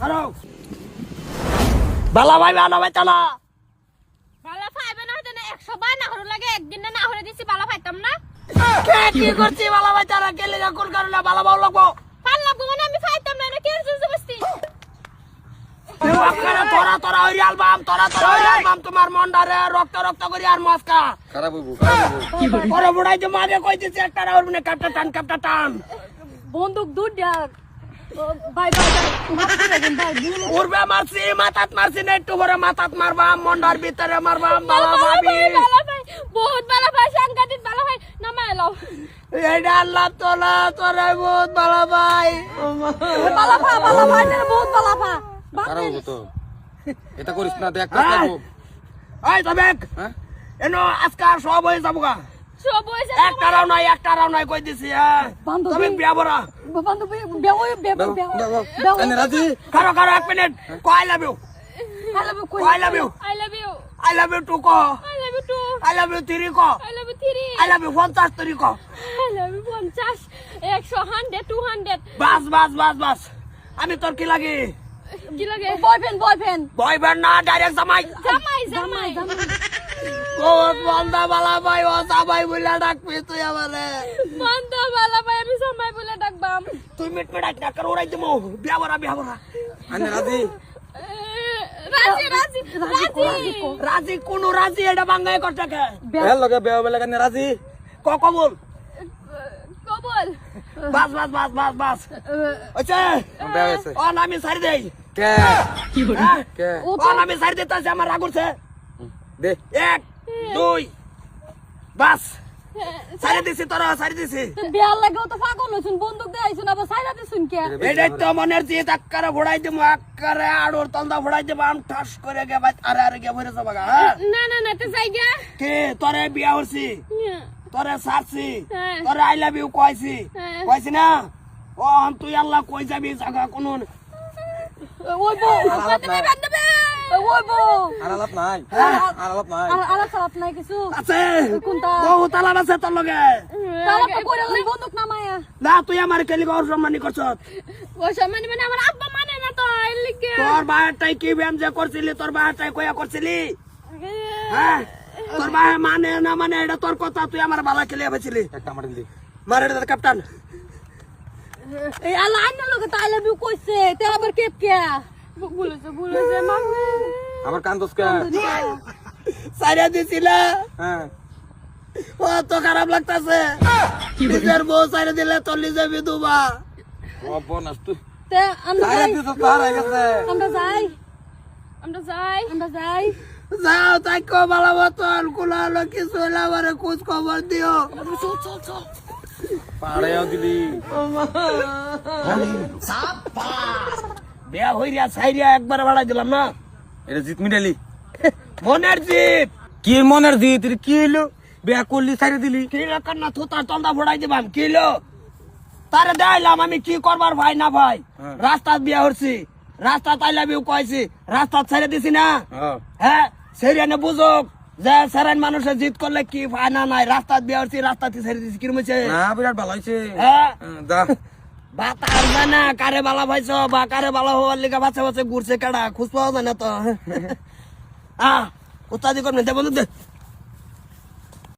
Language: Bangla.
করো বালা ভাই চালা বালা ফাইবে না হতে না 100 বার না হরে লাগে একদিন না হরে দিছি বালা ফাইতাম না কে কি করছি বালা ভাই চালা কে লাগা কোন কারণে বালা বাউ লাগবো পাল লাগবো মানে আমি ফাইতাম না কে জুজু বস্তি তোরা ওই অ্যালবাম তোমার মন্ডারে রক্ত করি আর মস্কা খারাপ হইব পরে বুড়াই যে মাগে কই দিছে একটা রাউর মানে কাপটা টান বন্দুক দূর ডাক বাই বাই মাফ করে দেন ভাই উড়বে মারছি মাথাত মারছি না একটু করে মাথাত মারবা মন্ডার ভিতরে মারবা বালা ভাবি বালা ভাই বহুত বালা ভাই সাংঘাতিক বালা ভাই নামায় লাও এইটা আল্লাহ তোরা বহুত বালা ভাই বালা ভাই না বহুত বালা ভাই খারাপ হইব তো এটা করিস না দেখ করব এই তবে এনো আজকাল সব হয়ে যাবো গা সব হইছে একটা রাও নাই কই দিছি হ্যাঁ তবে বিয়া বড়া বান্ধব বেও এনে রাজি কারো এক মিনিট কই love you I love you. I love you. I love you too ko. I love you too. I love you three ko. I love you three. I love you 53 ko. I love you 50 100 200 বাস আমি তোর কি লাগি কি লাগে বয়ফ্রেন্ড বয়ফ্রেন্ড না ডাইরেক্ট জামাই জামাই বহুত বন্ধা বালা ভাই ও জামাই বইলা ডাকবি তুই আমারে বন্ধ বালা ভাই আমি জামাই বলে ডাকবাম তুই মিট না কর ওরাই দিমু বিয়া বড়া এনে রাজি রাজি কোন রাজি এটা বাংলায় করতেকে এর লগে বেও বেলে কেন রাজি কবল কবল বাস আচ্ছা বেও আছে ও আমি সারি দেই কে হ্যাঁ? কে ও আমি সারি দিতেছি আমার রাগ উঠছে দে 1 2 বাস সারি দিছি বিয়ার লাগেও তো পাগল হইছুন বন্দুক দে আইছুন আবার সাইরা দিছুন কে এটাই তো মনের জিত আকারে ভোড়াই দিমু আকারে আড়োর তন্দা ভোড়াই দিমু আম ঠাস করে গে ভাই আরে গে ভরে যাবা হ্যাঁ না তো জায়গা কে তোরে বিয়া হইছি তোরে সারছি হ্যাঁ। তোরে আই লাভ ইউ কইছি হ্যাঁ। কইছি না ও তুই আল্লাহ কই যাবি জায়গা কোন ওই বউ বান্ধবে ওই বউ আর আলাপ নাই আলাপ সালাপ নাই কিছু আছে কোনটা বহু তালাব আছে তোর লগে তালা তো কইরা লই বন্দুক নামায়া না তুই আমার কেলি গর সম্মানী করছ ও সম্মানী মানে আমার আব্বা মানে না তো এর লিগে তোর বাহারটাই কি ব্যায়াম যে করছিলি তোর বাহারটাই কইয়া করছিলি হ্যাঁ তোর বাহে মানে না মানে এটা তোর কথা তুই আমার বালা খেলিয়া বেছিলি একটা মারি দি মারে দে ক্যাপ্টেন এই আল্লাহ আইনা লগে তাই লাভ ইউ কইছে তে আবার কেপ কে ভুলেছে মামা আমার কান্দস কে সাইরা দিছিলা হ্যাঁ ও তো খারাপ লাগতাছে নিজের বউ সাইরা দিলে তোর নিজে বিধবা ও বোনাস তুই তে আমরা সারা দিছ পার হয়ে গেছে আমরা যাই যাও তাই কো বালা মতন কুলালো কিছু হলে আমারে খোঁজ খবর দিও চল পাড়াইও দিলি বিয়া হইরিয়া সাইরিয়া একবার ভাড়া দিলাম না এটা জিত মিটালি মনের জিত কি মনের জিত কি হইলো বিয়া করলি ছাড়ে দিলি কি রকম না থুতার তন্দা ফোড়াই দিবাম কিলো তারে দেখাইলাম আমি কি করবার ভাই না ভাই রাস্তা বিয়া হচ্ছি রাস্তা তাইলা বিউ কয়েছি রাস্তা ছেড়ে দিছি না হ্যাঁ সেরিয়ানে বুঝুক যে সেরান মানুষের জিত করলে কি ফায়না নাই রাস্তা বিয়া হচ্ছি রাস্তাতে ছেড়ে দিছি কিরম হয়েছে না বিরাট ভালো হয়েছে হ্যাঁ যা বাতার যায় না কারে বালা ভাইছ বা কারে বালা হওয়ার লিগা বাচ্চা বাচ্চা ঘুরছে কাটা খুঁজ পাওয়া যায় না তো কোথা দিয়ে করবেন দে বন্ধু দে